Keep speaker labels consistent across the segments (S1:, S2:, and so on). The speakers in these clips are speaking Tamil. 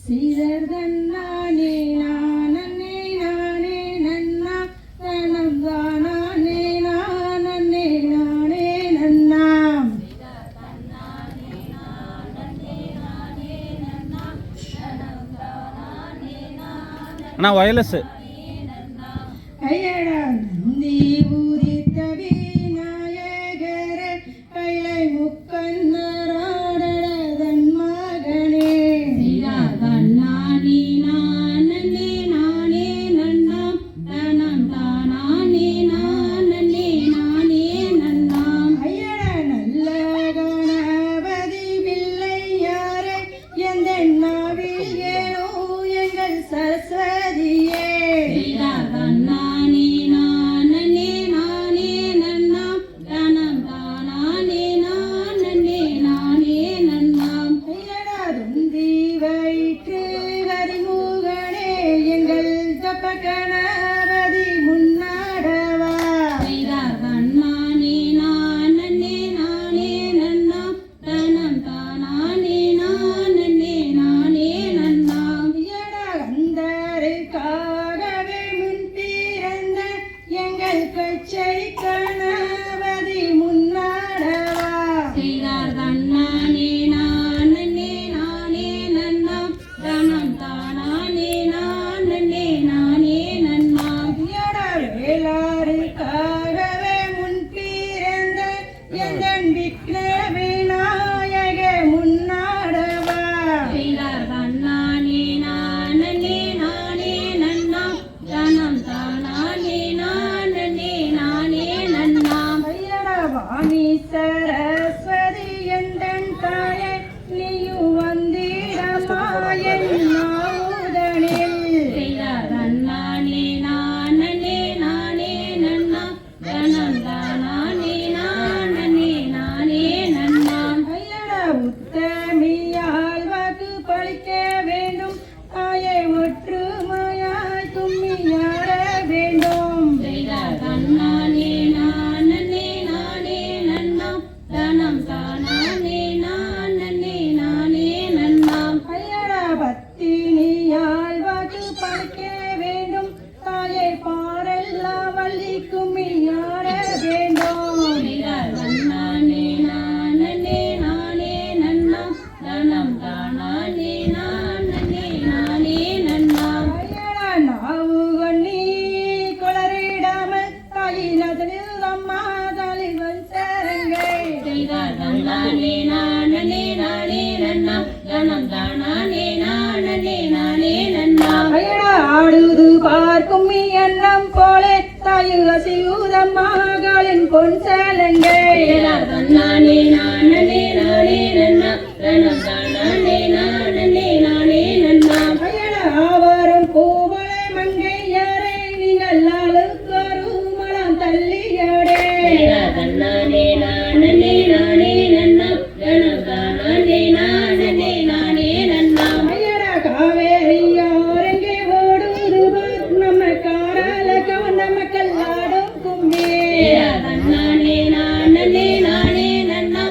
S1: சீதர் தன்னானே நானே நானே நன்னா தனம் தானே நானே நானே நன்னாம்
S2: அண்ணா வயலஸ்
S1: கையடா நந்தி பூரித்த விநாயகரே கைலை முக்கண்ணராடதன் மகனே
S3: தன்னானே நானே நானே நன்னாம் தனம் தானே நானே நானே நன்னாம்
S1: ஐயடா நல்ல கணபதி பிள்ளையாரே எந்த நாவில் ஏனோ எங்கள் சரஸ்வதியே
S3: தன்னானே நானே நானே நன்னாம் தனம் தானே நானே நானே நன்னாம்
S1: ஐயடா துந்தி வயிற்று வரிமுகனே எங்கள் தப்ப கணபதி முன்னாடவா
S3: தன்னானே நானே நானே நன்னாம் தனம் தானே நானே நானே நன்னாம்
S1: ஐயடா கந்தருக்காகவே முன் பிறந்த எங்கள் கச்சை கணபதி முன்னாடவா
S3: தன்னானே நானே நானே நன்னாம் தனம் தானே நானே நானே நன்னாம்
S1: ஐயடா வேளாருக்காகவே முன் பிறந்த எந்தன் விக்ன விநாயக முன்னாடவா
S3: தன்னானே நானே நானே நன்னாம் தனம் தானே நானே நானே நன்னாம்
S1: ஐயடா வாணி சரஸ்வதி எந்தன் தாயே நீயும் வந்திடமாயன் நாவுதனில்
S3: தன்னானே நானே நானே நன்னாம் தனம் தானே நானே நானே நன்னாம்
S1: ஐயடா உத்தமியால் வாக்கு பழிக்க வேண்டும் தாயை ஒற்றுமையாய் தும்மியாட வேண்டும்
S3: தன்னானே நானே நானே நன்னாம் தனம் தானே நானே நானே நன்னாம்
S1: ஐயடா பத்தினியால் வாக்கு பழிக்க வேண்டும் தாயை பாரெல்லாம் வள்ளி கும்மியாட வேண்டும்
S3: தன்னானே நானே நானே நன்னாம் தனம் தானே நானே நானே நன்னாம்
S1: ஐயடா நாவு கண்ணி கொளரிடாமல் தாயினதனில் அம்மா தாலிவன் சரங்கை
S3: தன்னானே நானே நானே நன்னாம் தனம் தானே நானே நானே நன்னாம்
S1: ஐயடா ஆடுது பார்க்கும் எண்ணம் போலே தாயு அசியூதம்மாகளின் பொன் சலங்கை
S3: தன்னானே நானே நானே நன்னாம் தனம் தானே நானே நானே நன்னாம்
S1: ஐயடா ஆவரும் பூமலை மங்கையரை நீங்கள் ஆளுக்கொரு மலம் தள்ளியடே
S3: தன்னானே நானே நானே நன்னாம் தனம் தானே நானே நானே நன்னாம்
S1: ஐயடா காவேரியாரெங்கே ஓடுது பார் நம்ம காரால கவர்ந்த மக்கள் ஆடும் கும்பி
S3: தன்னானே நானே நானே நன்னாம்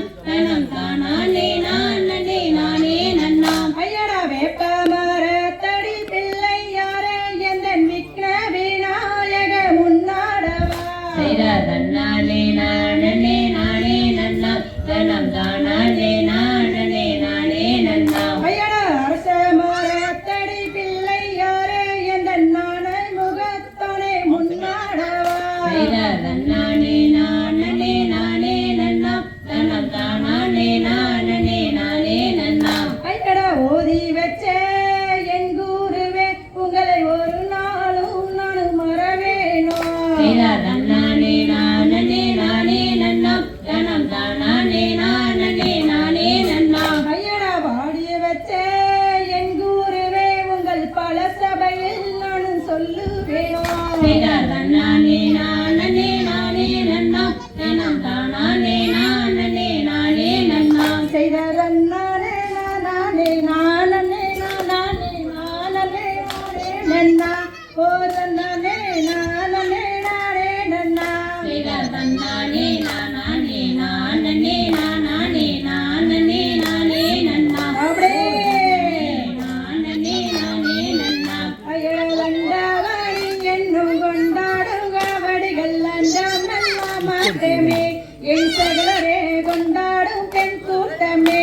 S1: என் சகலரே கொண்டாடும் பெண் கூட்டமே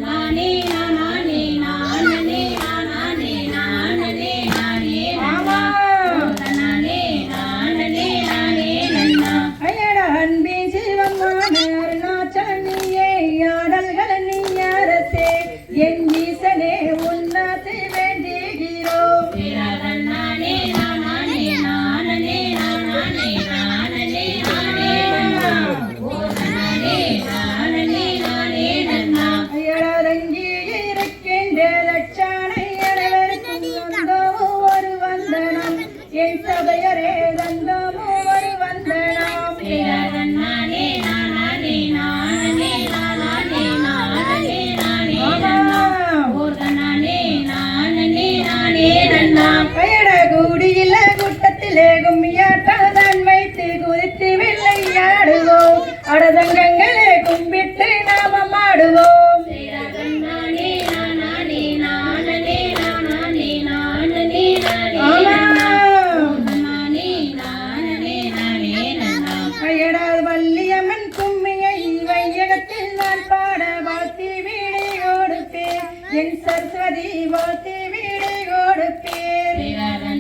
S3: நானே நானே நானே நானே நானே நானே
S1: ஆமா
S3: நானே நானே நானே நன்னா
S1: அயடா அன்பின் சிவமான அருணாச்சல நீயே ஆடல்கள் நீ அரசே என் ஈசனே உன்னதி வேண்டுகிறோம்
S3: நானே நானே நானே நானே நானே நானே நானே நானே நானே நன்னா
S1: அயடரங்கி இருக்கின்ற லட்சணை அனைவருக்கும் வந்தோமோ ஒரு வந்தனம் என் சபையரே வந்தோமோ ஒரு வந்தனம்
S3: நானே நானே நானே நானே நானே நானே நன்னா நானே நானே நானே நன்னா
S1: அயடகூடியில கூட்டத்திலே கும்மியாட்டம் வைத்து குதித்து விளையாடுவோம் அடதங்கங்களே கும்பிட்டு நாமம் ஆடுவோம்
S3: நானே நானே நானே நானே நானே
S1: ஆமா
S3: நானே நானே நானே நன்னா
S1: அயடா வள்ளியம்மன் கும்மியை வையகத்தில் நான் பாட வாழ்த்தி வீடு கொடுப்பேன் என் சரஸ்வதி வாழ்த்தி வீடு கொடுப்பேன்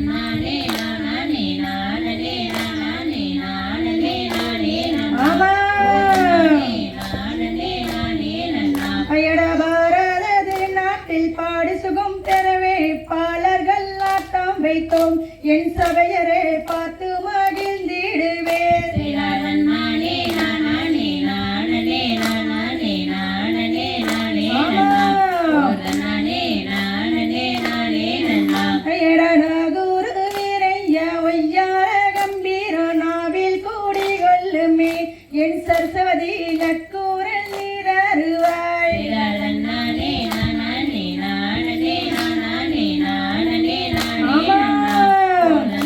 S3: நானே நானே நானே நானே நானே நானே நன்னா
S1: ஆமா
S3: நானே நானே நன்னா
S1: அயடா பாரத நாட்டில் பாடு சுகம் பெறவே பாலர்கள் ஆட்டம் வைத்தோம் என் சபையரே பார்த்து மகிழ்ந்திடுவேன்
S3: நானே நானே நானே நானே நானே நானே நன்னா நானே நானே நானே நன்னா
S1: அயடா நாகூர் வீரையா ஒய்யார கம்பீர நாவில் கூடி கொள்ளுமே என் சரஸ்வதி நக்கூரல் நீரருவாய்
S3: நானே நானே நானே நானே நானே
S1: ஆமா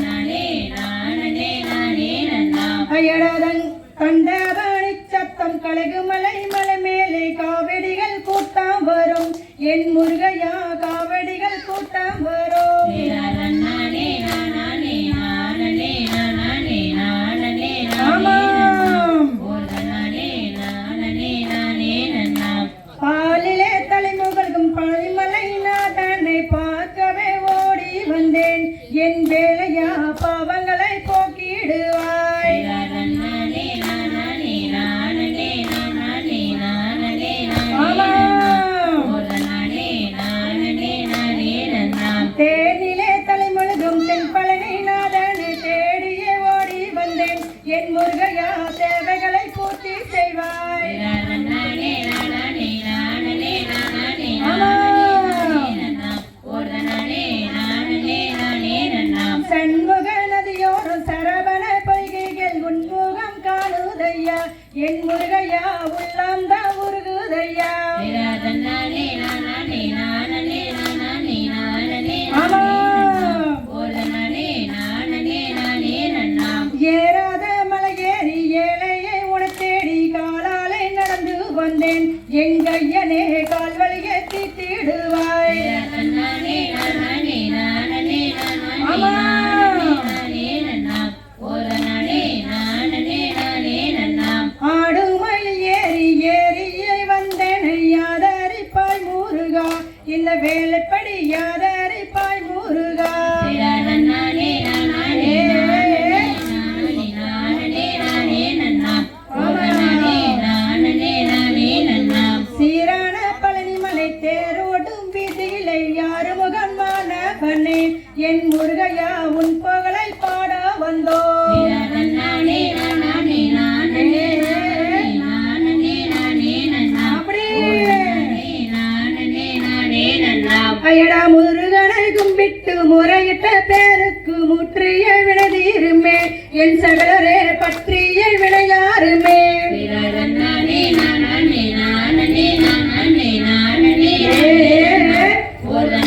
S3: நானே நானே நானே நன்னா
S1: அயடாதன் கண்டபடி சத்தம் கழகுமலை மலை மேலே காவடிகள் கூட்டம் வரும் என் முருகையா காவடிகள் கூட்டம் வரும்
S3: நானே நானே நானே நானே நானே
S1: ஆமாம்
S3: நானே நானே நானே நன்னா
S1: பாலிலே தலைமுகழ்கும் பழனிமலை நாதனை பார்க்கவே ஓடி வந்தேன் என் வேலையா பாவங்களை போக்கிடுவாய்
S3: நானே நானே நானே நானே நானே
S1: ஆமாம்
S3: நானே நானே நானே நன்னா
S1: தேனிலே தலைமுழுகும் தென்பழனி நாதனை தேடியே ஓடி வந்தேன் என் முருகையா தேவைகளை பூர்த்தி செய்வாய்
S3: நானே நானே நானே நானே நன்னா நானே நானே நானே நன்னா
S1: சண்முக நதியோரம் சரவண பொய்கைகள் உன்முகம் காணுதையா என் முருகையா உள்ளம் தான் உருகுதையா
S3: நானே நானே நானே நானே நானே
S1: ஆமாம்
S3: நானே நானே நானே நன்னா
S1: ஏறாத மலையேறி ஏழையை உனத்தேடி காலாலே நடந்து வந்தேன் எங்கையனே கால்வழியை தீத்திடுவாய்
S3: நானே நானே நானே
S1: ஆமாம்
S3: நானே நன்னா நானே நானே நானே நன்னா
S1: ஆடுமயில் ஏறி ஏறியை வந்தேன் யாதரிப்பாய் முருகா இந்த வேலைப்படி யாதரிப்பாய் முருகா
S3: நானே நானே நானே நானே நன்னா நானே நானே நானே நன்னா
S1: சீரான பழனிமலை தேரோடும் வீதியிலே யாரு முகம் மாணவனே என் முருகையா உன் புகழை பாட வந்தோம்
S3: நானே நானே நானே நானே நானே நன்னா
S1: அப்படி
S3: நானே நானே நன்னா
S1: அயடா முருகனை கும்பிட்டு முறையிட்ட பேருக்கு முற்றிய வினதீருமே என் சகலரே பற்றிய வினையாருமே
S3: நானே நானே நானே நானே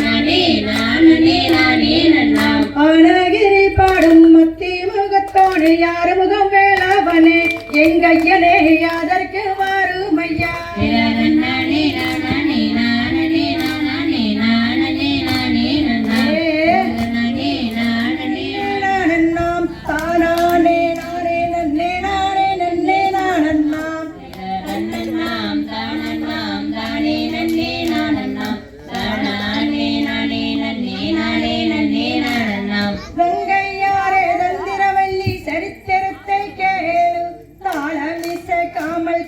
S3: நானே நானே நானே நன்னா
S1: ஆனகிரி பாடும் மத்தி முகத்தோடு யாரு முகம் வேளாவனே எங்கையனே அதற்கு மாறுமையா
S3: நானே நானே நானே நானே நானே நானே நன்னா நானே நானே
S1: நாம் தானானே நானே நன்னே நானே நன்னே நானே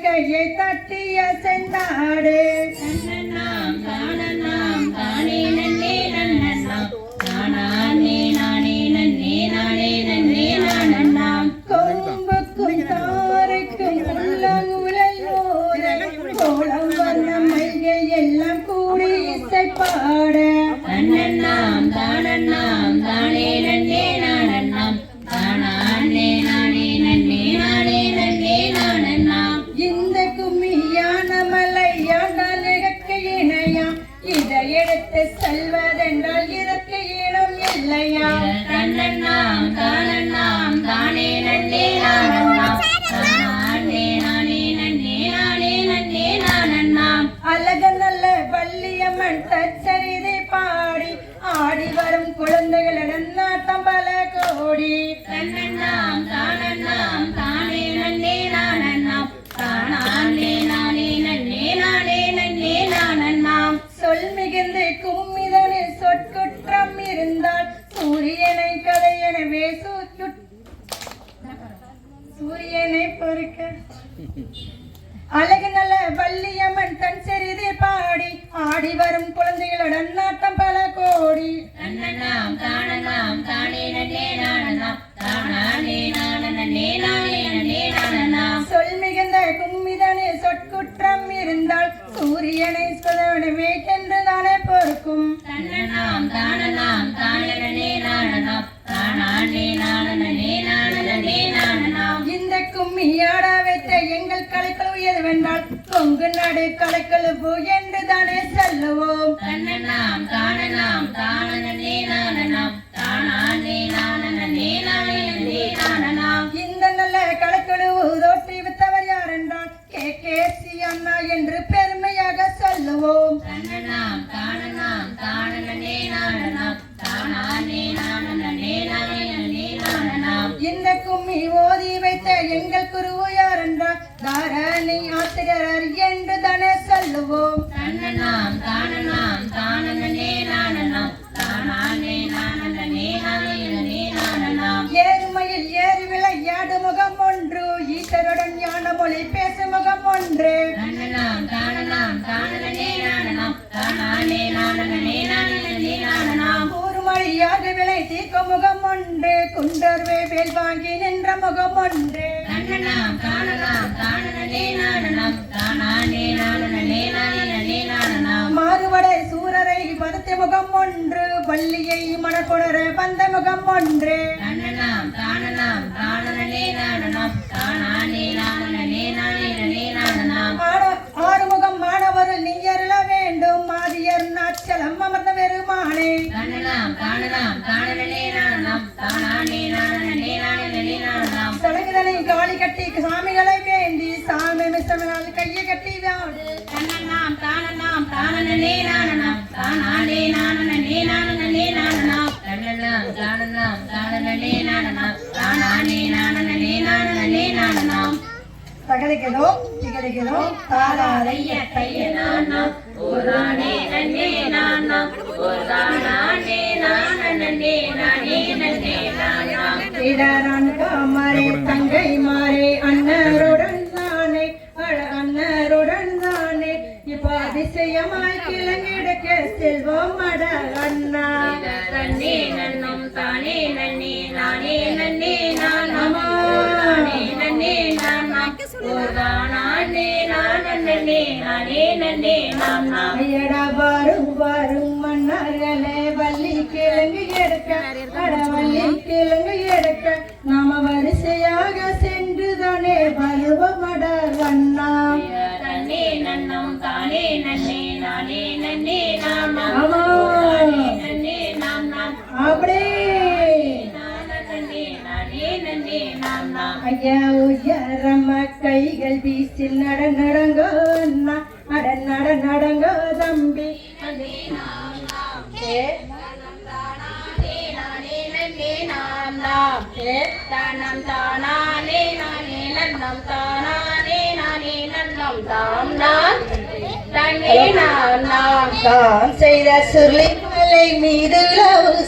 S1: கையை தட்டிய செந்தாடு
S3: தன்னண்ணாம் தானண்ணாம் தானே நன்னே நன்னண்ணாம் தானானே நானே நன்னே நானே நன்னே நானண்ணாம்
S1: கொம்புக்கும் தாரைக்கும் கோலம் வண்ண மைகை எல்லாம் கூடி இசை பாட
S3: தன்னண்ணாம் தானண்ணாம் தானே நன்னே நானண்ணாம் தானானே நானே நன்னே நானே நன்னே நானண்ணாம்
S1: இந்த கும்மியான மலையாண்டால் இறக்கு இணையா இதை எடுத்து செல்வதென்றால் இறக்கு இனம் இல்லையா
S3: தன்னண்ணாம் தானண்ணாம் தானே நன்னே நானண்ணாம் தானானே நானே நன்னே நானே நன்னே நானண்ணாம்
S1: அழக நல்ல வள்ளியம்மன் தச்சரிதை பாடி ஆடி வரும் குழந்தைகளுடன் நாட்டம் பல கோடி
S3: தன்னண்ணாம் தானண்ணாம் தானே நன்னே நானண்ணாம் தானானே நானே நன்னே நானே நன்னே நானண்ணாம்
S1: சொல் மிகுந்து கும்மிதனில் சொற்குற்றம் இருந்தால் சூரியனை கதையெனவே சூரியனை பொறுக்க அழகு நல்ல வள்ளியம்மன் தன் சரிதை பாடி ஆடி வரும் குழந்தைகளுடன் நாட்டம் பல கோடி
S3: தன்னண்ணாம் தானண்ணாம் தானே நன்னே நானண்ணாம் தானானே நானே நானே நன்னே நானண்ணாம்
S1: சொல் மிகுந்த கும்மிதனில் சொற்குற்றம் இருந்தால் சூரியனை சுதவனவே என்று தானே பொறுக்கும்
S3: தன்னண்ணாம் தானண்ணாம் தானே நன்னே நானண்ணாம் தானானே நானே நானே நானண்ணாம்
S1: இந்த கும்மியாட வைத்த எங்கள் கலைக்கழுவு எதுவென்றால் கொங்கு நாடு கலைக்கழுவு என்று தானே சொல்லுவோம்
S3: தன்னண்ணாம் தானண்ணாம் தானே நானண்ணாம் தானானே நானே நானே நானண்ணாம்
S1: இந்த நல்ல கலைக்கழுவு தோற்றி வித்தவர் யார் என்றால் KKC அண்ணா என்று பெருமையாக சொல்லுவோம்
S3: தன்னண்ணாம் தானண்ணாம் தானே நானண்ணாம் தானானே நானே நானே நானண்ணாம்
S1: இந்த கும்மி ஓதி வைத்த எங்கள் குருவு யார் என்றால் தாரணி ஆசிரியர் என்று தானே சொல்லுவோம்
S3: தன்னண்ணாம் தானண்ணாம் தானே நானண்ணாம் தானானே நானே நானே நானண்ணாம்
S1: ஏறுமையில் ஏறி விளையாடு முகம் ஒன்று ஈஸ்வருடன் ஞான மொழி பேசும் முகம் ஒன்று
S3: தன்னண்ணாம் தானண்ணாம் தானே நானண்ணாம் தானானே நானே நானே நானண்ணாம்
S1: கூறுமொழியாக விலை தீர்க்கும் முகம் ஒன்று குண்டர்வே வேல் வாங்கி நின்ற முகம் ஒன்று
S3: தன்னண்ணாம் தானே நானண்ணாம் தானானே நானே நானே நானண்ணாம்
S1: மாறுபடை சூரரை பருத்த முகம் ஒன்று வள்ளியை மணக்குணர வந்த முகம் ஒன்று
S3: தன்னண்ணாம் தானே நானண்ணாம் தானானே நானே நானே நானண்ணாம்
S1: ஆறுமுகம் மாணவர்கள் நீ அருள வேண்டும் மாதியர் நாச்சலம் அமர்ந்த பெருமானே
S3: தன்னண்ணாம் தானே நானண்ணாம் தானானே நானே நானே
S1: சடங்குதனை காளி கட்டி சாமிகளை வேண்டி சாமி மிசமினால் கையை கட்டி வாடு
S3: தன்னண்ணாம் தானே நானண்ணாம் தானானே நானே நானே நானண்ணாம் தன்னண்ணாம் தானே நானண்ணாம் தானானே நானே நானே நானண்ணாம்
S1: தகலிக்கதோ திகலிக்கதோ தாளாரைய
S3: தையனானாம் ஓரானே நன்னே நானாம் ஓரானே நானே நானே நன்னே நானாம்
S1: இடரான் காமரே தங்கை மாறே அண்ணருடன் தானே அண்ணருடன் தானே இப்ப அதிசயமாய் கிளங்கிடக்க செல்வம் அட அண்ணா
S3: தன்னே நன்னும் தானே நன்னே நானே நன்னே நானாம் ஓரானே நன்னே நானாம் ஓரானே நானே நானே நன்னே நானாம்
S1: ஐயடா வரும் வரும் மன்னர்களே வள்ளி கிழங்கு எடுக்க வள்ளி கிழங்கு எடுக்க நாம வரிசையாக சென்று தானே வருவமட வண்ணா
S3: தன்னே நன்னும் தானே நன்னே நானே நன்னே நானாம்
S1: ஆமா.
S3: ஓரானே நன்னே நானாம்
S1: அப்படியே
S3: நானே நானே நன்னே நானாம்
S1: ஐயா உயரம கைகள் வீசி நடங்க அண்ணா நடங்க தம்பி ஏ
S3: தானம் தானானே நானே நன்னம் தானானே நானே நன்னம் தாம் நான் தன்னே நான்
S1: தான் செய்த சுருளி மலை மீது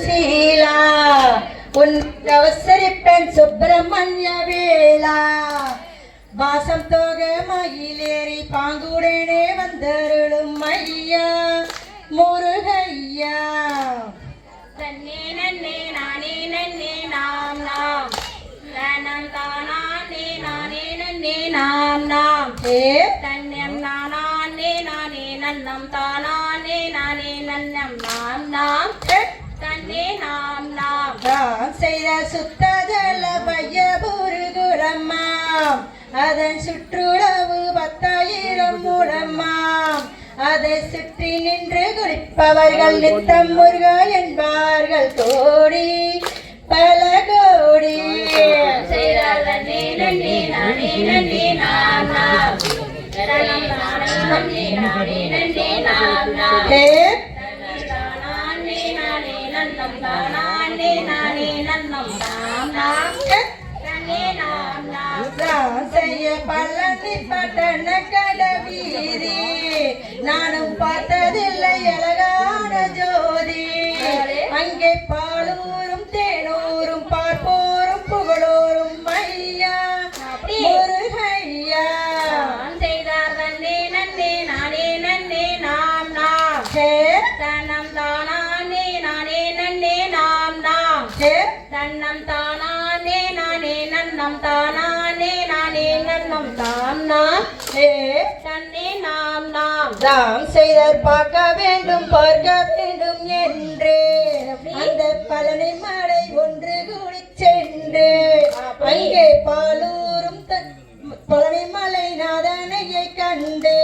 S1: சீலா உன் அவசரிப்பெண் சுப்பிரமணிய வேளா வாசம் தோக மயிலேறி பாங்குடனே வந்தருளும் ஐயா முருகையா.
S3: தன்னே நன்னே நானே நன்னே நாம் நாம் தனம் தானே நானே நன்னே நாம் நாம்
S1: ஏ
S3: தன்னம் நானே நானே நன்னம் தானே நானே நன்னம் நாம் நாம் தன்னே நாம் நாம்
S1: நான் செய்த சுத்தஜல பையபுருகுளம்மாம் அதன் சுற்றுளவு 10,000 மூலம்மாம் அதை சுற்றி நின்று குளிப்பவர்கள் நித்தம் முருகா என்பார்கள் கோடி பல கோடி.
S3: செய்தார்தன்னே நன்னே நானே நன்னே நாம் நாம் தனம் தானே நானே நன்னே நாம் நாம்
S1: ஏ
S3: தானே நானே நன்னம் தானே நானே நன்னம் நாம் நாம் தன்னே நாம் நாம்
S1: நான் செய்ய பழனி பட்டண கடவீதி நானும் பார்த்ததில்லை அழகான ஜோதி. அங்கே பாலூரும் தேனூரும் பார்ப்போரும் புகழோரும் ஐயா முருகையா.
S3: செய்தார் தன்னே நன்னே நானே நன்னே நாம் நாம்
S1: ஹே
S3: தன்னம் தானே நானே நன்னே நாம் நாம்
S1: ஹே
S3: தன்னம் தானே நானே நன்னம் தானே நானே நன்னம் தாம் நாம்
S1: ஹே
S3: தன்னே நாம் நாம்
S1: தாம் செய்தார் பார்க்க வேண்டும் பார்க்க வேண்டும் என்று அந்த பழனி மலை ஒன்று கூடி சென்று அங்கே பாலூரும் பழனி மலை நாதனையை கண்டு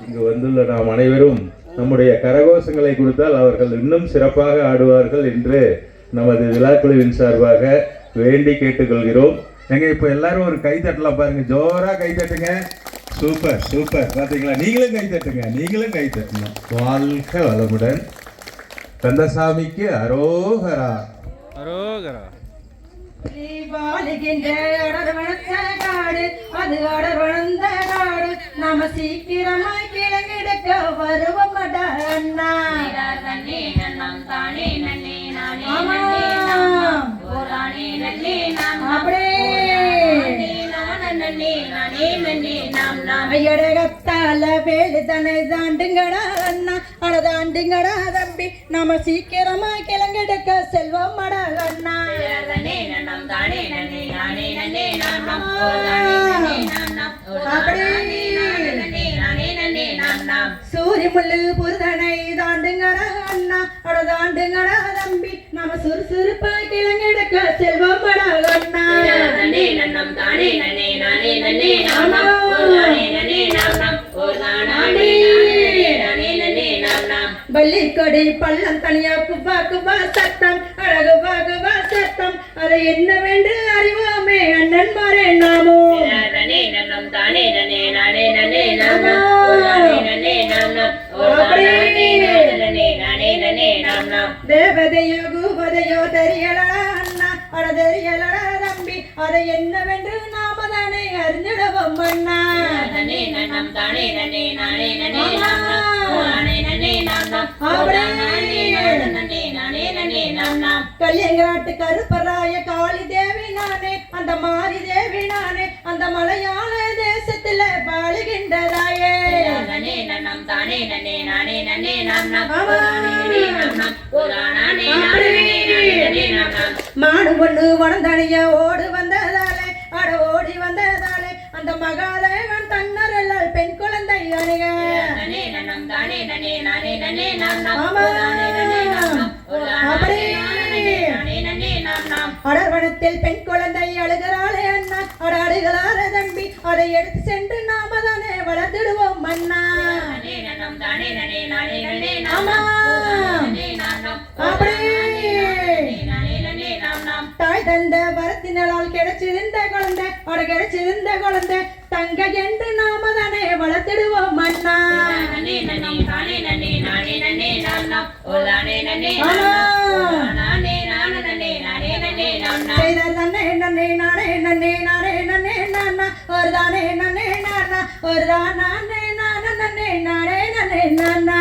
S4: இங்கு வந்துள்ள நாம் அனைவரும் நம்முடைய கரகோஷங்களை கொடுத்தால் அவர்கள் இன்னும் சிறப்பாக ஆடுவார்கள் என்று நமது விழாக்குழுவின் சார்பாக வேண்டி கேட்டுக்கொள்கிறோம். எங்க இப்போ எல்லாரும் ஒரு கை தட்டலாம் பாருங்க, ஜோரா கை தட்டுங்க. சூப்பர் சூப்பர், பாத்தீங்களா? நீங்களும் கை தட்டுங்க, நீங்களும் கை தட்டணும். வாழ்க வளமுடன். கந்தசாமிக்கு அரோகரா.
S2: அரோகரா.
S1: வாழுகின்ற அடர் வளர்த்த காடு அது அடர் வளர்ந்த காடு நாம சீக்கிரமாய் கிழங்கெடுக்க வருவோம் அண்ணா.
S3: தன்னே நன்னம் தானே நன்னே நானே
S1: ஆமா.
S3: நன்னே நாம் நாம் ஓரானே நன்னே நாம் நாம்
S1: அப்படியே
S3: நன்னே நானே நன்னே நாம் நாம்
S1: ஐயடகத்தால வேலு தனை தாண்டுங்கடா அண்ணா அடதாண்டுங்கடா தம்பி நாம சீக்கிரமா கிழங்கெடுக்க செல்வோம் அட அண்ணா.
S3: தன்னே நன்னம் தானே நன்னே நானே நன்னே நாம் நாம் ஓரானே நன்னே நாம் நாம் ஓரானே நன்னே நானே நன்னே நாம் நாம்
S1: சூரிய முள்ளு புருதனை தாண்டுங்கடா அண்ணா அடதாண்டுங்கடா தம்பி நாம சுறுசுறுப்பா கிழங்கெடுக்க செல்வோம் அட அண்ணா.
S3: தன்னே நன்னம் தானே நன்னே நானே நன்னே நாம் நாம் ஓரானே நன்னே நாம் நாம் ஓரானே நானே நன்னே நாம் நாம்
S1: பள்ளிக்கொடி பள்ளம் தனியா குபா குபா சத்தம் அழகு குபா சத்தம் அதை என்னவென்று அறிவோமே அண்ணன்மாரே நாமோ.
S3: தன்னே நன்னம் தானே நன்னே நானே நன்னே நாம் நாம் ஓரானே நன்னே நாம் நாம் ஓரானே நன்னே நானே நன்னே நாம் நாம்
S1: தேவதையோ கூவதையோ தெரியலடா அண்ணா அட தெரியலடா தம்பி அதை என்னவென்று நாம தானே அறிஞ்சிடுவோம் அண்ணா.
S3: தன்னே நன்னம் தானே நன்னே நானே நன்னே நாம் நாம் ஓரானே நன்னே நாம் நாம் ஓரானே நன்னே நானே நன்னே நாம் நாம்
S1: கல்யாட்டு கருப்பராய காளி தேவி நானே அந்த மாரி தேவி நானே அந்த மலையாள தேசத்துல பாழுகின்றதாயே.
S3: தன்னே நன்னம் தானே நன்னே நானே நன்னே நாம் நாம் ஓரானே நன்னே நாம் நாம் ஓரானே நன்னே நாம் நாம்
S1: மாடு ஒண்ணு வளர்ந்தணிய ஓடு வந்ததாலே அட ஓடி வந்ததாலே அந்த மகாதேவன் தன்னரலால் பெண் குழந்தை அணிக.
S3: தன்னே நன்னம் தானே நன்னே நானே நன்னே நாம் நாம்
S1: ஆமா.
S3: ஓரானே நன்னே நாம் நாம் ஓரானே
S1: அப்படியே.
S3: நானே நன்னே நாம் நாம்
S1: அடர்வனத்தில் பெண் குழந்தை அழுகிறாளே அண்ணா அட அழுகலார தம்பி அதை எடுத்து சென்று நாம தானே வளர்த்திடுவோம் அண்ணா.
S3: தன்னே நன்னம் தானே நன்னே நானே நன்னே நாம்
S1: ஆமா.
S3: நாம் நன்னே நாம் நாம்
S1: அப்படியே.
S3: நானே நன்னே நாம் நாம்
S1: தாய் தந்த வரத்தினால் கிடைச்சிருந்த குழந்தை அட கிடைச்சிருந்த குழந்தை தங்க என்று நாம தானே வளர்த்திடுவோம் அண்ணா.
S3: நன்னே நன்னம் தானே நன்னே நானே நன்னே நாம் நாம் ஓரானே நன்னே
S1: ஆமா.
S3: நானே நானே நன்னே நானே நன்னே நாம் நாம்
S1: செய்த நன்னே நன்னே நானே நன்னே நானே நன்னே நானா ஒரு தானே நன்னே நானா ஒரு நானே நானே நானே நானே நானே நானா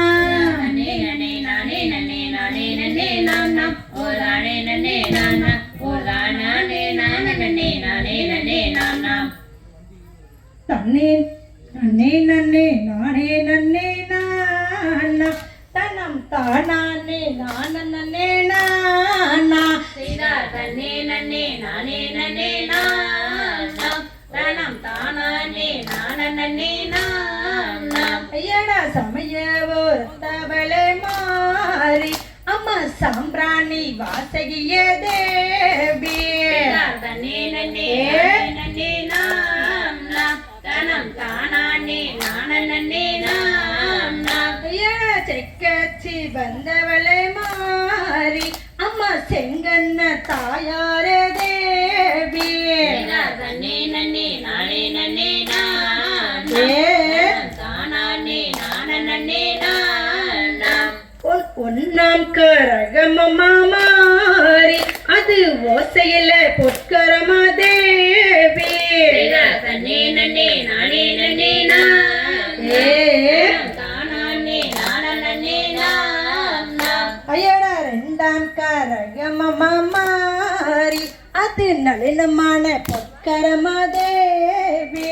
S3: நன்னே நன்னே நானே நன்னே நானே நன்னே நானா ஒரு நானே நன்னே நானா ஒரு நானே நானே நன்னே நானே நன்னே நானா
S1: தன்னே நன்னே நன்னே நானே நன்னே நானா தனம் தானே நானே நன்னே நானா
S3: சீதா தன்னே நன்னே நானே நன்னே நானா தனம் தானே நானே நன்னே நானா
S1: ஐயடா சமய ஒருத்தவளை மாறி அம்மா சாம்பிராணி வாசகிய தேவி
S3: சீதா தன்னே நன்னே நன்னே நானா தனம் தானே நானே நன்னே நானா
S1: ஐயடா செக்கச்சி வந்தவளை மாறி அம்மா செங்கண்ண தாயாரே தேவி
S3: சீதா தன்னே நன்னே நானே நன்னே நானா தானே நானே நன்னே நானா
S1: ஒன்னாம் கரகமமா மாறி அது ஓசையில பொற்கரமா தேவி
S3: சீதா தன்னே நன்னே நானே நன்னே நானா தானே நானே நன்னே நானா
S1: ஐயடா ரெண்டாம் கரகமமா மாறி அது நளினமான பொற்கரமா தேவி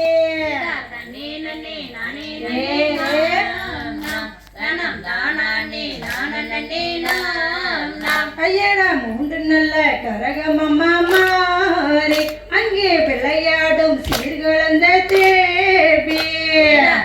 S3: தன்னே நன்னே நானே நன்னே நானா தனம் தானே நானே நன்னே நானா
S1: ஐயடா மூன்று நல்ல கரகமமா மாறி அங்கே விளையாடும் சீர்குழந்த தேவி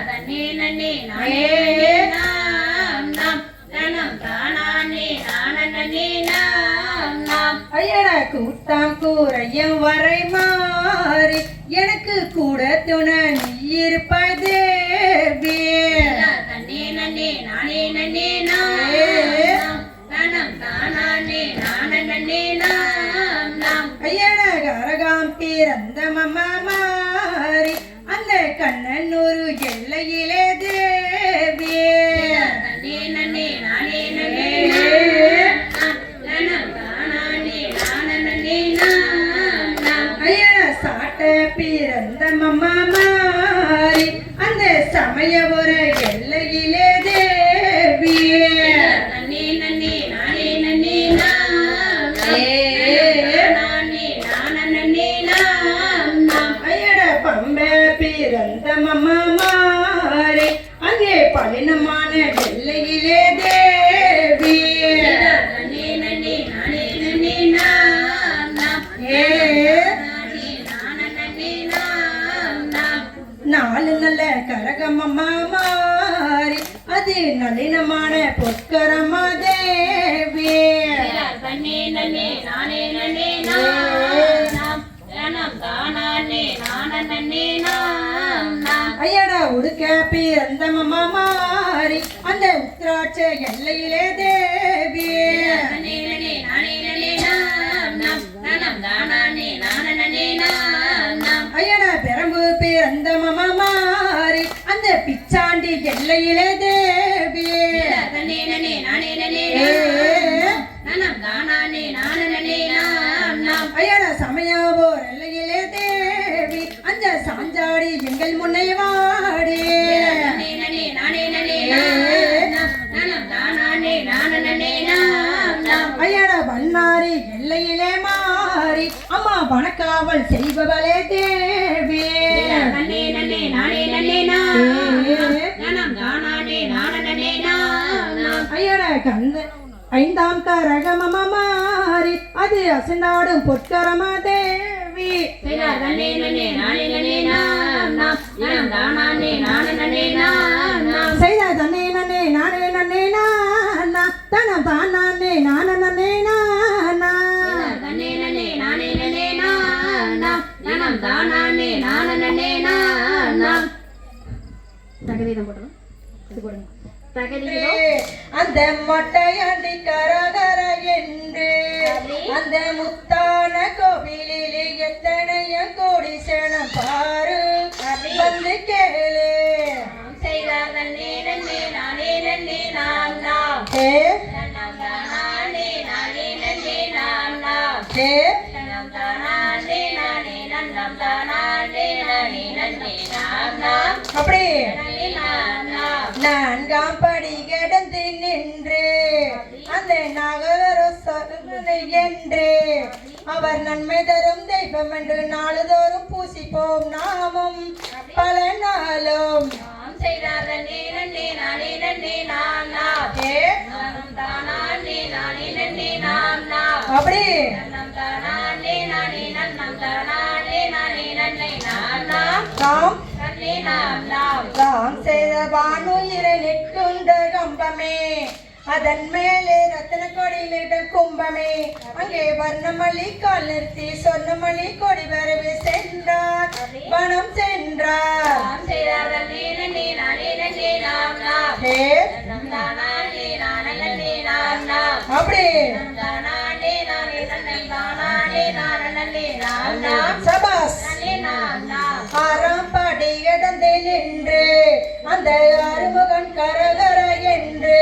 S3: தன்னே நன்னே நானே நன்னே நானா தனம் தானே நானே நன்னே நானா
S1: ஐயடா கூட்டாம் கூரையும் வரை மாறி எனக்கு கூட துணை நீ இருப்பாய் தேவி
S3: தன்னே நன்னே நானே நன்னே நானா தனம் தானே நானே நன்னே நானா
S1: ஐயடா கரகாம் பிறந்த மம்மா மாறி அந்த கண்ணன் ஒரு எல்லையிலே தேவி
S3: தன்னே நன்னே நானே நன்னே நானா தனம் தானே நானே நன்னே நானா
S1: ஐயடா சாட்ட பிறந்த மம்மா மாறி அந்த சமய ஒரு எல்லையிலே தேவி
S3: தன்னே நன்னே நானே நன்னே நானா தானே நானே நன்னே நானா
S1: ஐயடா பம்பை பிறந்த மம்மா மாறி அங்கே பலினமான எல்லையிலே தேவி
S3: தன்னே நன்னே நானே நன்னே நானா தானே நானே நன்னே நானா
S1: நாலு நல்ல கரகமம்மா மாறி அது நளினமான பொற்கரமா தேவி
S3: தன்னே நன்னே நானே நன்னே நானா தனம் தானே நானே நன்னே நானா
S1: ஐயடா உடுக்க பிறந்த மம்மா மாறி அந்த உத்திராட்ச எல்லையிலே தேவி
S3: தன்னே நன்னே நானே நன்னே நானா தனம் தானே நானே நன்னே நானா
S1: ஐயடா பெரம்பு பிறந்த மம்மா மாறி அந்த பிச்சாண்டி எல்லையிலே தேவி
S3: தன்னே நன்னே நானே நன்னே நானா தானே நானே நன்னே நானா
S1: ஐயடா சமயாவோர் எல்லையிலே தேவி அந்த சாஞ்சாடி எங்கள் முன்னை வாடி
S3: தன்னே நன்னே நானே நன்னே நானா தனம் தானே நானே நன்னே நானா
S1: ஐயடா வண்ணாரி எல்லையிலே மாறி அம்மா வனக்காவல் செய்பவளே தேவி
S3: நன்னே நன்னே நானே நன்னே நானா தனம் தானே நானே நன்னே நானா
S1: ஐயடா கந்த ஐந்தாம் கரகமமா மாறி அது அசைந்தாடும் பொற்கரமா தேவி
S3: தன்னே நன்னே நானே நன்னே நானா தனம் தானே நானே நன்னே நானா
S1: செய்த தன்னே நன்னே நானே நன்னே நானா தனம் தானே நானே நன்னே நானா
S3: தன்னே நன்னே நானே நன்னே நானா தனம் தானே நானே நன்னே நானா தகவீதம் போடணும் இது போடுங்க தகவீதம்
S1: அந்த மொட்டையாண்டி கரகர என்று அந்த முத்தான கோவிலிலே எத்தனைய கோடி சனம் பாரு வந்து கேளு
S3: செய்தார் தன்னே நன்னே நானே நன்னே நானா
S1: ஏ
S3: தனம் தானே நானே நன்னே நானா
S1: ஏ
S3: தனம் தானே நானே நன்னம் தானே நானே நன்னே நானா
S1: அப்படி என்று அவர் நன்மை தரும் தெய்வம் என்று நாளுதோறும் பூசிப்போம் நாமும் பல நாளும்
S3: நாம் செய்தார் நன்னே நன்னே நானே நன்னே நாம் நாம் நானும் தானே நானே நன்னே நாம் நாம்
S1: அப்படி
S3: நன்னம் தானே நானே நன்னம் தானே நானே நன்னே நாம் நாம்
S1: நாம்
S3: நன்னே நாம் நாம்
S1: தாம் செய்த வானுயிரை நிற்கின்ற கம்பமே அதன் மேலே ரத்தன கொடி நிற்கும் கும்பமே அங்கே வர்ணமல்லி கால் நிறுத்தி சொர்ணமல்லி கொடி வரவே சென்றார் வனம் சென்றார்
S3: நாம் செய்தார் நன்னே நன்னே நானே நன்னே நாம் நாம்
S1: ஹே
S3: நன்னம் தானே நானே நன்னே நாம் நாம்
S1: அப்படி
S3: தானே நானே நன்னே தானே நானே நன்னே நாம் நாம்
S1: சபாஸ்
S3: நன்னே நாம் நாம்
S1: ஆறாம் படி கடந்து நின்று அந்த ஆறுமுகன் கரகர என்று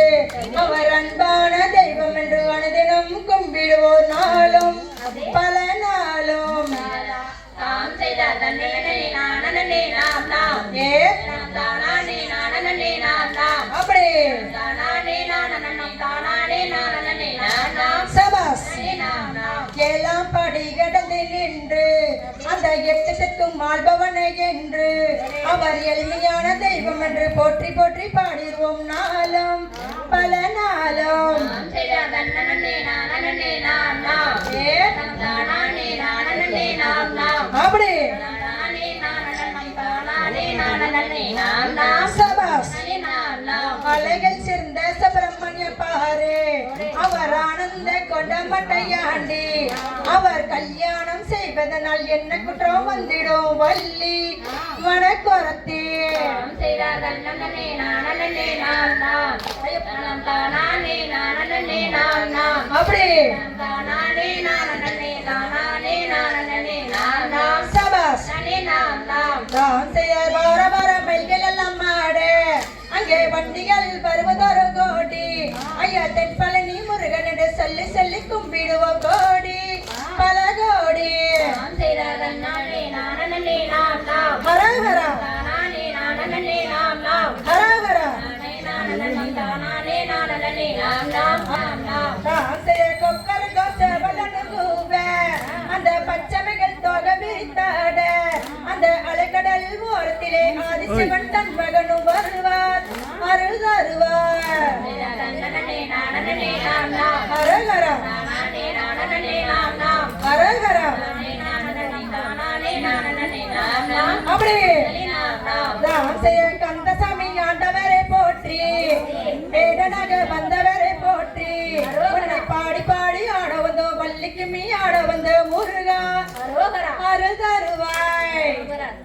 S1: அவர் அன்பான தெய்வம் என்று அனுதினம் கும்பிடுவோர் நாளும் பல நாளும்
S3: தாம் செய்தார் நன்னே நன்னே நானே நன்னே நாம் நாம்
S1: ஏ
S3: தானே நானே நன்னே நாம் நாம்
S1: அப்படி
S3: தானே நானே நன்னம் தானே நானே நன்னே நாம் நாம்
S1: சபாஸ்
S3: நன்னே நாம் நாம்
S1: ஏழாம் படி கடந்து நின்று அந்த எட்டத்துக்கும் ஆள்பவனை என்று அவர் எளிமையான தெய்வம் என்று போற்றி போற்றி பாடிடுவோம் நாளும் பல நாளும்
S3: தாம் செய்தார் நன்னே நானே நன்னே நாம் நாம்
S1: ஏ
S3: தானே நானே நன்னே நாம் நாம்
S1: அப்படி
S3: தானே நானே நன்னம் தானே நானே நன்னே நாம் நாம்
S1: சபாஸ்
S3: நன்னே நாம் நாம்
S1: அலைகள் சிறந்த சுப்பிரமணிய பாரு அவர் ஆனந்த கொண்டமட்டையாண்டி அவர் கல்யாணம் செய்வதனால் என்ன குற்றம் வந்திடும் வள்ளி வனக்குரத்தி
S3: தாம் செய்தார் நன்னே நானே நன்னே நாம் நாம் நன்னம் தானே நானே நன்னே நாம் நாம்
S1: அப்படி
S3: தானே நானே நன்னே தானே நானே நன்னே நாம் நாம்
S1: சபாஸ்
S3: நன்னே நாம் நாம்
S1: தான் செய்யார் வார வார மைகள் எல்லாம் ஆடு அங்கே வண்டிகள் வருவதொரு கோடி ஐயா தென்பழனி முருகன் என்று சொல்லி சொல்லி கும்பிடுவோம் கோடி பல கோடி
S3: தாம் செய்தார் நன்னே நானே நன்னே நாம் நாம்
S1: ஹரஹரா
S3: தானே நானே நன்னே நாம் நாம்
S1: ஹரஹரா
S3: தானே நானே நன்னம் தானே நானே நன்னே நாம் நாம் நாம் நாம்
S1: தான் செய்ய கொக்கர கோச வல்லனு கூவ அந்த பச்சைமைகள் தொகை விரித்தாட அந்த அலைக்கடல் ஓரத்திலே ஆதிசிவன் தன் மகனும் வருவார் அருள் தருவார்
S3: நன்னே நானே நன்னே நாம் நாம்
S1: ஹரஹரா
S3: தானே நானே நன்னே நாம் நாம்
S1: ஹரஹரா
S3: தானே நானே நன்னே தானே நானே நன்னே நாம் நாம்
S1: அப்படி
S3: நன்னே நாம் நாம்
S1: தான் செய்ய கந்தசாமி ஆண்டவரை போற்றி வேடனாக வந்தவரை போற்றி உன்னை பாடி பாடி ஆட வந்த வள்ளிக்கு மீ ஆட வந்த முருகா
S3: அரோகரா
S1: அருள் தருவாய்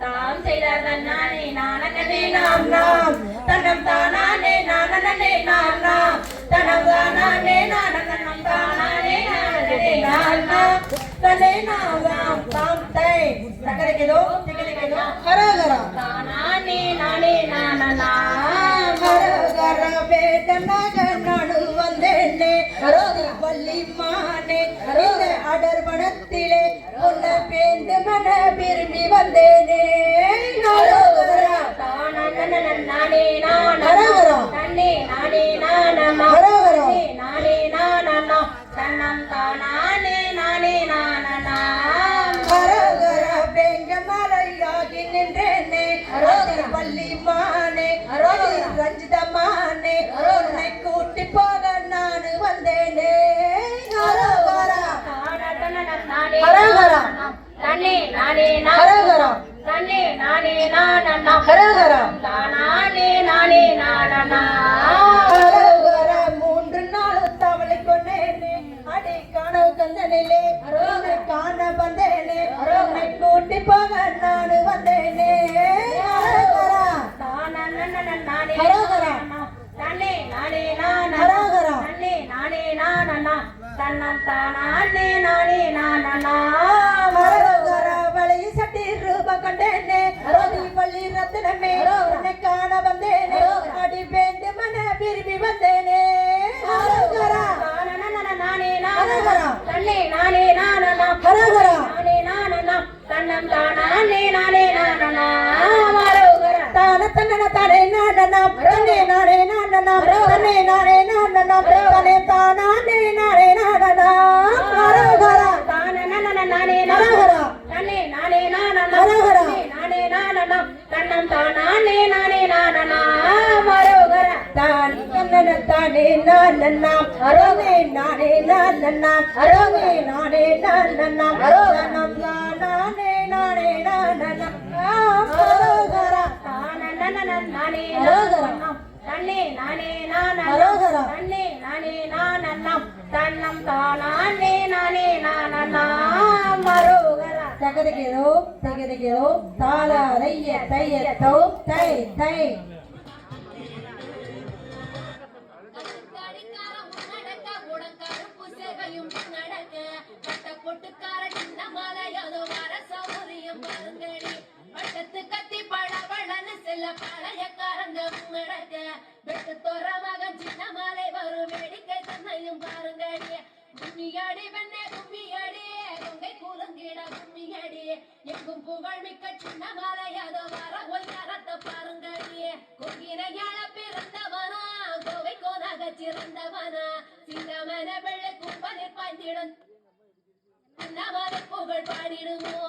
S3: தாம் செய்தார் நன்னானே நானே நன்னே
S1: நாம் நாம் தன்னம் தானானே நானே நாம் நாம் தன்னம் தானானே நானம் தானானே நானே நாம் நாம் தன்னை நாம் நாம் தாம் தை தகரிக்கதோ திகரிக்கதோ ஹரஹரா
S3: தானே நானே நானா
S1: ஹரஹரா வேடனாக நாடு வந்தேனே ஹரோதி வள்ளி மானே இந்த அடர்வனத்திலே உன்னை பேந்து மன விரும்பி வந்தேனே ஹரஹரா
S3: நானே நானா
S1: ஹரஹரா
S3: நன்னே நானே நானா
S1: ஹரஹரா
S3: நானே நானா தன்னம் தானே நானே நானா
S1: ஹரஹரா பெங்க மலையாகி நின்றேனே ஹரோதி வள்ளி மானே ஹரோதி ரஞ்சிதமானே உன்னை கூட்டி போக நான் வந்தேனே ஹரஹரா ஹரஹரா
S3: தன்னே நானே
S1: ஹரஹரா
S3: தன்னே நானே நானா
S1: ஹரஹரா
S3: தானே நானே நானா
S1: ஹரஹரா மூன்று நாள் தவளை கொண்டேனே அடி கனவு கந்தனிலே உன்னை காண வந்தேனே உன்னை கூட்டி போக நான் வந்தேனே ஹரஹரா
S3: நானே
S1: ஹரஹரா
S3: தன்னே நானே நானா
S1: ஹரஹரா
S3: தன்னே நானே நானா தன்னம் தானே நானே நானா
S1: ஹரஹரா வளைய சட்டி ரூப கண்டேனே ஹரோதி வள்ளி ரத்னமே உன்னை காண வந்தேனே அடி வேண்டு மன விரும்பி வந்தேனே ஹரஹரா
S3: நானே
S1: ஹரஹரா
S3: தன்னே நானே நானா
S1: ஹரஹரா
S3: நானே நானா தன்னம் தானே நானே நானா ஹரஹரா
S1: தான தன்னன தானே நானே நானே நானே நன்னம் தன்னே நானே நன்னம் தனே தானே நானே நன்னம் ஹரஹரா தானே நானே ஹரஹரா தன்னே நானே நன்னம் ஹரஹரா நானே நன்னம் தன்னம் தானே நானே நன்னம் ஹரஹரா தான் தன்னன தானே நன்னம் ஹரவே நானே நன்னம் ஹரவே நானே நன்னம் தன்னம் தானே நானே நன்னம் ஹரஹரா நானே நன்னம் தன்னே நானே நன்னம் தன்னே நானே நன்னம் தன்னம் தானே நானே நன்னம் ஹரஹரா தகதகேதோ தாள ரைய தையத்தோ தை தை
S3: கத்தி பழவழன்னு செல்ல பழையக்காரங்க முடக்க வெட்டு தோற மகன் சின்ன மாலை வரும் வேடிக்கை தன்னையும் பாருங்கடி கும்மியாடி வெண்ணே கும்மியாடி கொங்கை கூலங்கிட கும்மியாடி எங்கும் புகழ் மிக்க சின்ன மாலை அதோ வர ஒய்யாரத்தை பாருங்கடி கொங்கிரையாள பிறந்தவனா கோவை கோனாக சிறந்தவனா சிங்கமன வெள்ளை கும்பலில் பாய்ந்திடும் சின்னமாலை புகழ் பாடிடுமோ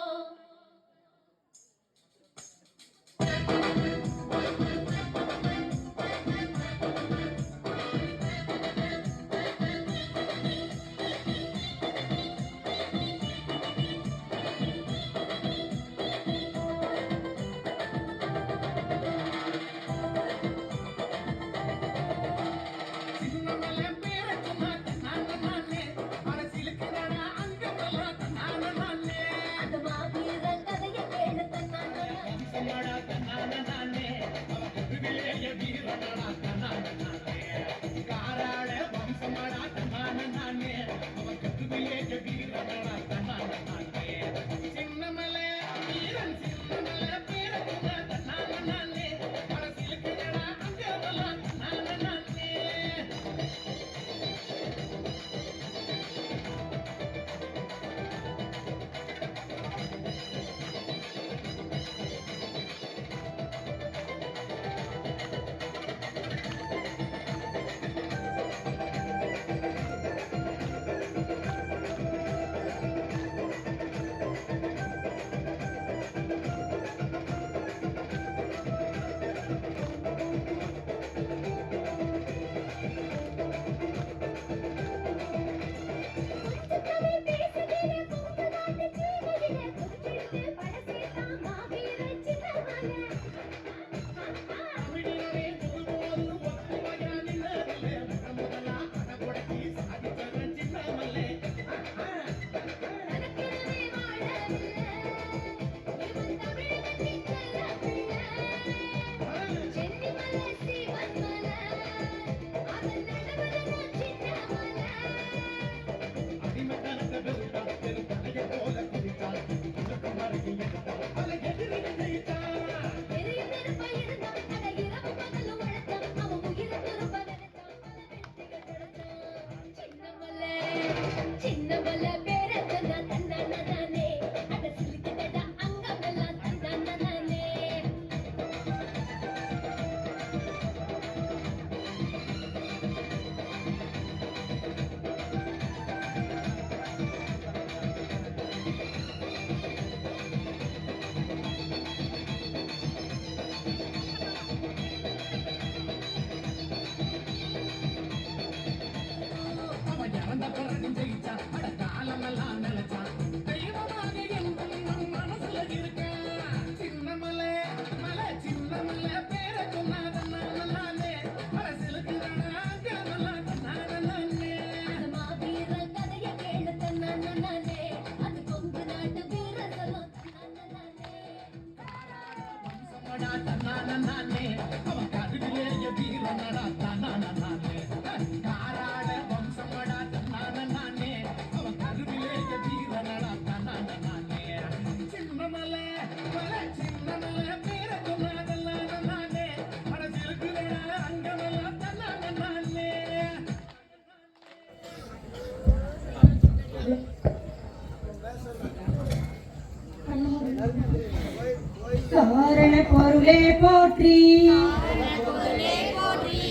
S1: காரண பொருளே போற்றி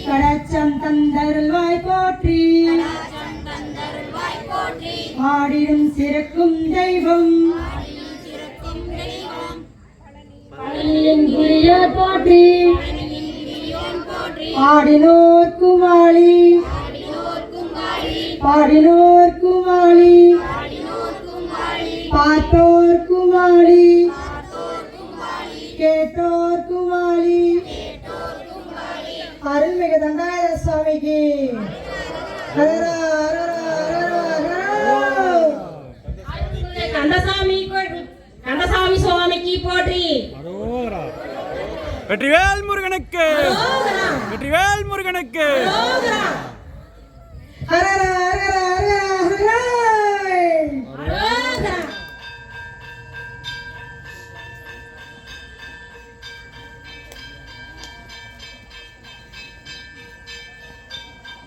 S1: கடச்ச கடாச்சம் தந்தருள்வாய் போற்றி ஆடிடும் சிறக்கும் தெய்வம் பழனியின் கிரியோன் போற்றி ஆடினோர் குமாளி பாடினோர் குமாளி பார்த்தோர் குமாளி கேட்டோர் குமாளி அருள்மிகு தண்டாயுத சுவாமிக்கு ஹரஹர ஹரஹர ஹரஹர.
S3: கந்தசாமி சுவாமிக்கு போற்றி.
S2: வெற்றிவேல் முருகனுக்கு, வெற்றிவேல் முருகனுக்கு.
S1: ஹரஹர ஹரஹர ஹரஹர ஹரஹர.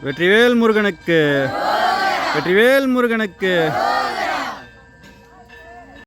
S2: வெற்றிவேல் முருகனுக்கு, வெற்றிவேல் முருகனுக்கு.